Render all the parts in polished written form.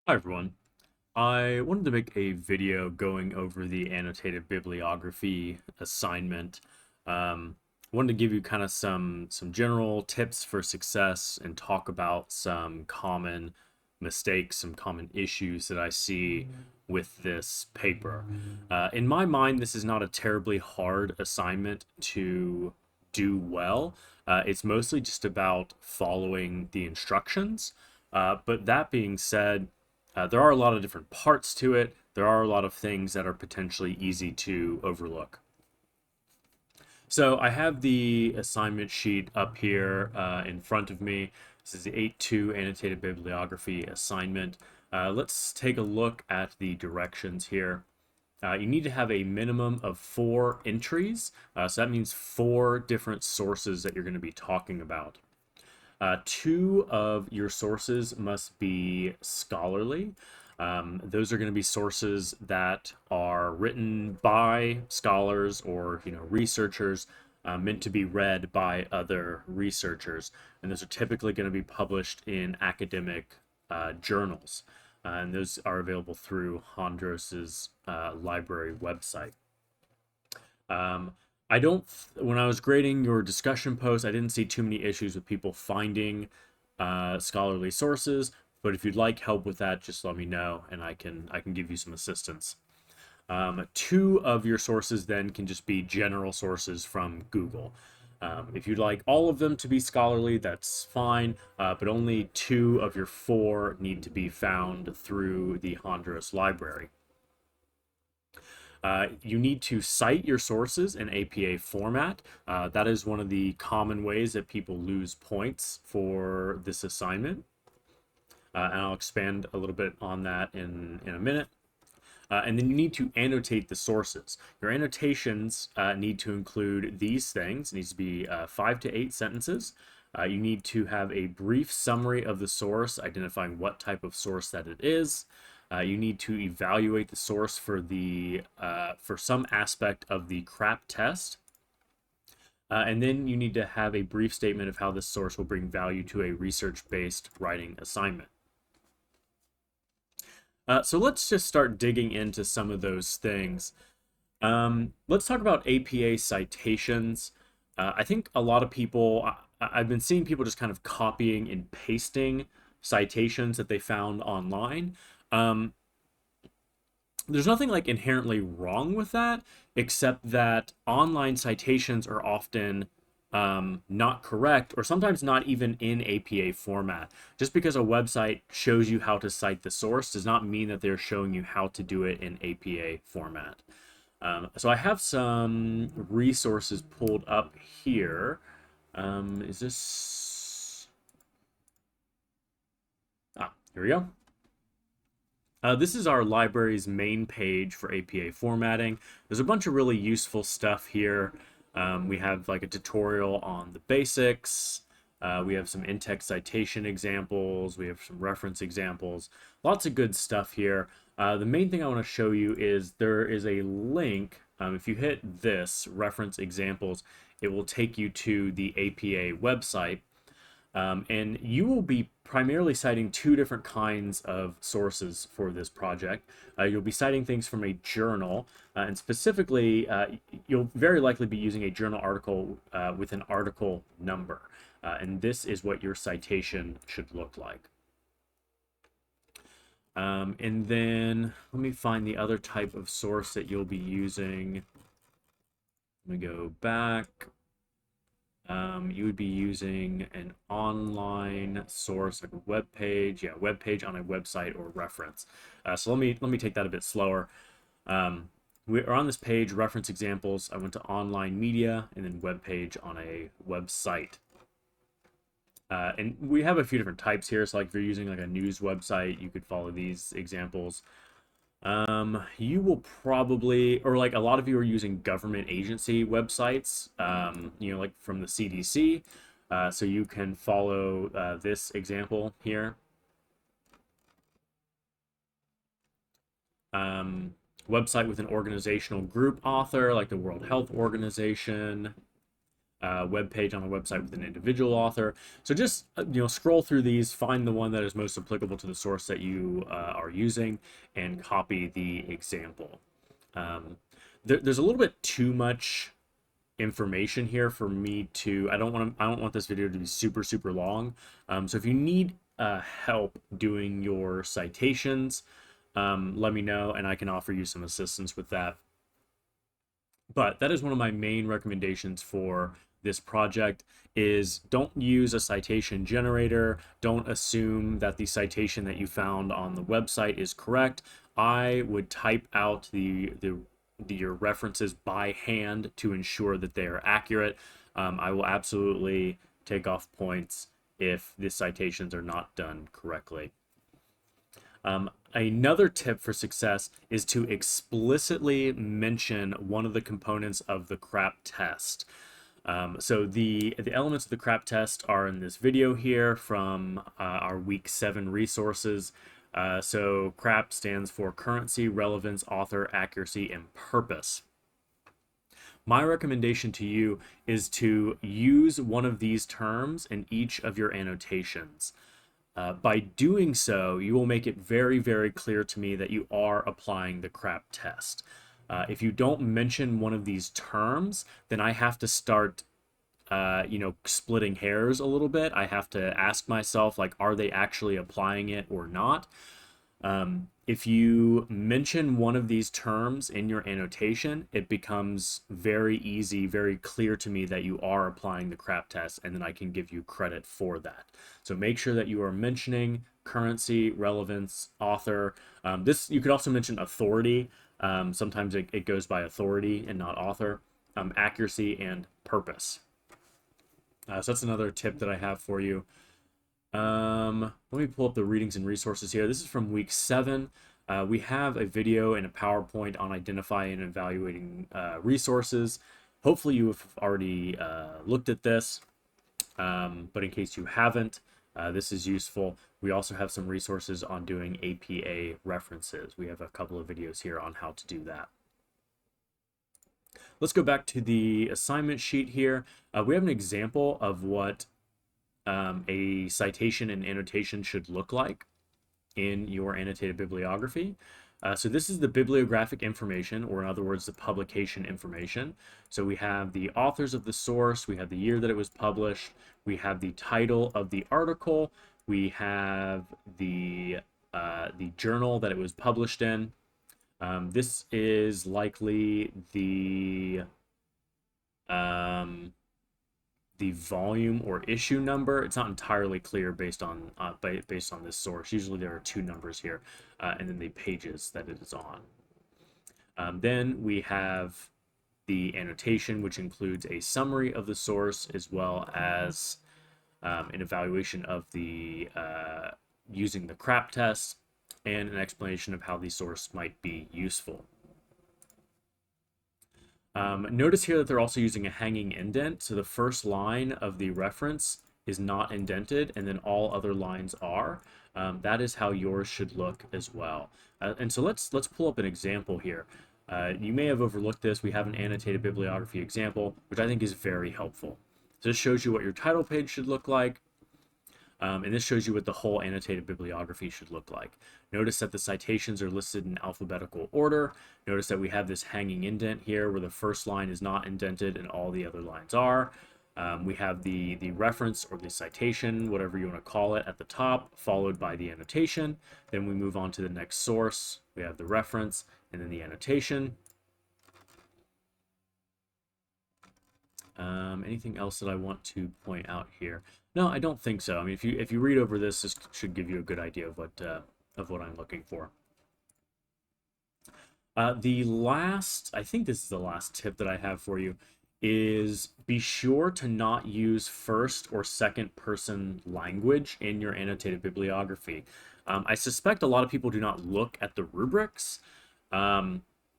Hi everyone. I wanted to make a video going over the annotated bibliography assignment. Wanted to give you kind of some general tips for success and talk about some common mistakes, some common issues that I see with this paper. In my mind, this is not a terribly hard assignment to do well. It's mostly just about following the instructions. But that being said, there are a lot of different parts to it. There are a lot of things that are potentially easy to overlook. So I have the assignment sheet up here in front of me. This is the 8.2 Annotated Bibliography assignment. Let's take a look at the directions here. You need to have a minimum of 4 entries. So that means 4 different sources that you're going to be talking about. 2 of your sources must be scholarly. Those are going to be sources that are written by scholars or researchers, meant to be read by other researchers, and those are typically going to be published in academic journals, and those are available through Hondros's library website. Um, I don't, when I was grading your discussion post, I didn't see too many issues with people finding scholarly sources. But if you'd like help with that, just let me know, and I can give you some assistance. 2 of your sources then can just be general sources from Google. If you'd like all of them to be scholarly, that's fine, but only 2 of your 4 need to be found through the Hondros library. You need to cite your sources in APA format. That is one of the common ways that people lose points for this assignment. And I'll expand a little bit on that in a minute. And then you need to annotate the sources. Your annotations need to include these things. It needs to be 5 to 8 sentences. You need to have a brief summary of the source, identifying what type of source that it is. You need to evaluate the source for some aspect of the CRAP test. And then you need to have a brief statement of how this source will bring value to a research-based writing assignment. So let's just start digging into some of those things. Let's talk about APA citations. I think a lot of people, I've been seeing people just kind of copying and pasting citations that they found online. Um, there's nothing like inherently wrong with that, except that online citations are often not correct, or sometimes not even in APA format. Just because a website shows you how to cite the source does not mean that they're showing you how to do it in APA format. So I have some resources pulled up here. Is this? Here we go. This is our library's main page for APA formatting. There's a bunch of really useful stuff here. We have like a tutorial on the basics. We have some in-text citation examples. We have some reference examples. Lots of good stuff here. The main thing I want to show you is there is a link. If you hit this, reference examples, it will take you to the APA website. And you will be primarily citing 2 different kinds of sources for this project. You'll be citing things from a journal, and specifically, you'll very likely be using a journal article with an article number. And this is what your citation should look like. And then let me find the other type of source that you'll be using. Let me go back. You would be using an online source, like a web page, yeah, web page on a website or reference. So let me take that a bit slower. We are on this page, reference examples. I went to online media and then web page on a website. And we have a few different types here. So like if you're using like a news website, you could follow these examples. You will probably, or like a lot of you are using government agency websites, like from the CDC. So you can follow this example here. Website with an organizational group author, like the World Health Organization. web page on the website with an individual author. So just scroll through these, find the one that is most applicable to the source that you are using, and copy the example. There's a little bit too much information here for me to. I don't want this video to be super long. So if you need help doing your citations, let me know and I can offer you some assistance with that. But that is one of my main recommendations for this project is don't use a citation generator. Don't assume that the citation that you found on the website is correct. I would type out your references by hand to ensure that they are accurate. I will absolutely take off points if the citations are not done correctly. Another tip for success is to explicitly mention one of the components of the CRAP test. So the elements of the CRAP test are in this video here from our week 7 resources. So CRAP stands for currency, relevance, author, accuracy, and purpose. My recommendation to you is to use one of these terms in each of your annotations. By doing so, you will make it very clear to me that you are applying the CRAP test. If you don't mention one of these terms, then I have to start splitting hairs a little bit. I have to ask myself, like, are they actually applying it or not? If you mention one of these terms in your annotation, it becomes very easy, very clear to me that you are applying the CRAP test, and then I can give you credit for that. So make sure that you are mentioning currency, relevance, author. This you could also mention authority. Sometimes it goes by authority and not author. Accuracy and purpose. So that's another tip that I have for you. Let me pull up the readings and resources here. This is from week 7. We have a video and a PowerPoint on identifying and evaluating resources. Hopefully you have already looked at this, but in case you haven't, this is useful. We also have some resources on doing APA references. We have a couple of videos here on how to do that. Let's go back to the assignment sheet here. We have an example of what a citation and annotation should look like in your annotated bibliography. So this is the bibliographic information, or in other words, the publication information. So we have the authors of the source, we have the year that it was published, we have the title of the article, we have the journal that it was published in. This is likely the volume or issue number. It's not entirely clear based on this source. Usually there are 2 numbers here, and then the pages that it is on. Then we have the annotation, which includes a summary of the source as well as an evaluation of the using the CRAP test and an explanation of how the source might be useful. Notice here that they're also using a hanging indent, so the first line of the reference is not indented, and then all other lines are. That is how yours should look as well. And so let's pull up an example here. You may have overlooked this. We have an annotated bibliography example, which I think is very helpful. So this shows you what your title page should look like. And this shows you what the whole annotated bibliography should look like. Notice that the citations are listed in alphabetical order. Notice that we have this hanging indent here where the first line is not indented and all the other lines are. We have the reference or the citation, whatever you want to call it, at the top, followed by the annotation. Then we move on to the next source. We have the reference and then the annotation. Anything else that I want to point out here? No, I don't think so. I mean, if you read over this, this should give you a good idea of what I'm looking for. I think this is the last tip that I have for you, is be sure to not use first or second person language in your annotated bibliography. I suspect a lot of people do not look at the rubrics,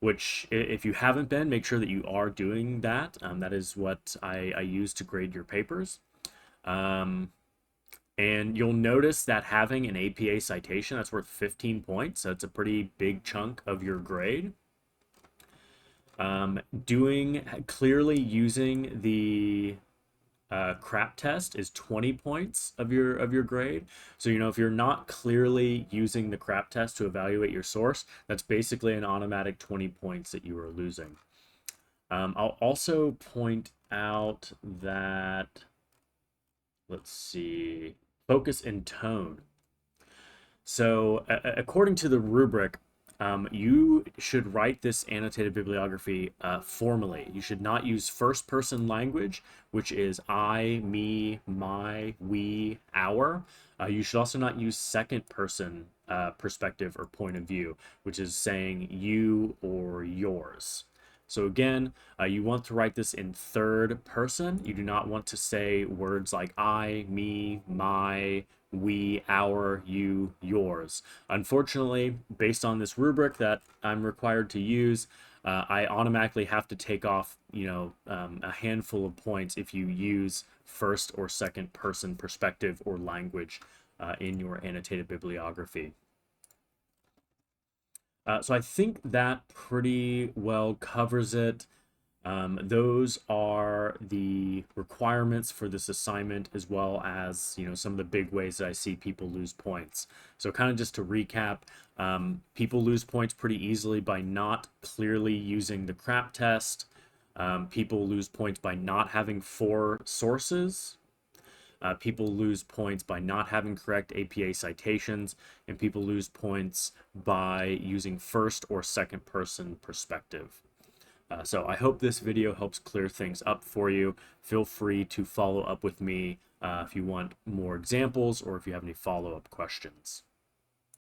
which if you haven't been, make sure that you are doing that. That is what I use to grade your papers. And you'll notice that having an APA citation, that's worth 15 points. So it's a pretty big chunk of your grade. Clearly using the crap test is 20 points of your grade. So, you know, if you're not clearly using the crap test to evaluate your source, that's basically an automatic 20 points that you are losing. I'll also point out that, let's see, focus and tone. So, according to the rubric, you should write this annotated bibliography formally. You should not use first person language, which is I, me, my, we, our. You should also not use second person perspective or point of view, which is saying you or yours. So again, you want to write this in third person. You do not want to say words like I, me, my, we, our, you, yours. Unfortunately, based on this rubric that I'm required to use, I automatically have to take off, a handful of points if you use first or second person perspective or language in your annotated bibliography. So I think that pretty well covers it. Those are the requirements for this assignment, as well as, some of the big ways that I see people lose points. So kind of just to recap, people lose points pretty easily by not clearly using the crap test. People lose points by not having 4 sources. People lose points by not having correct APA citations, and people lose points by using first or second person perspective. So I hope this video helps clear things up for you. Feel free to follow up with me if you want more examples or if you have any follow-up questions.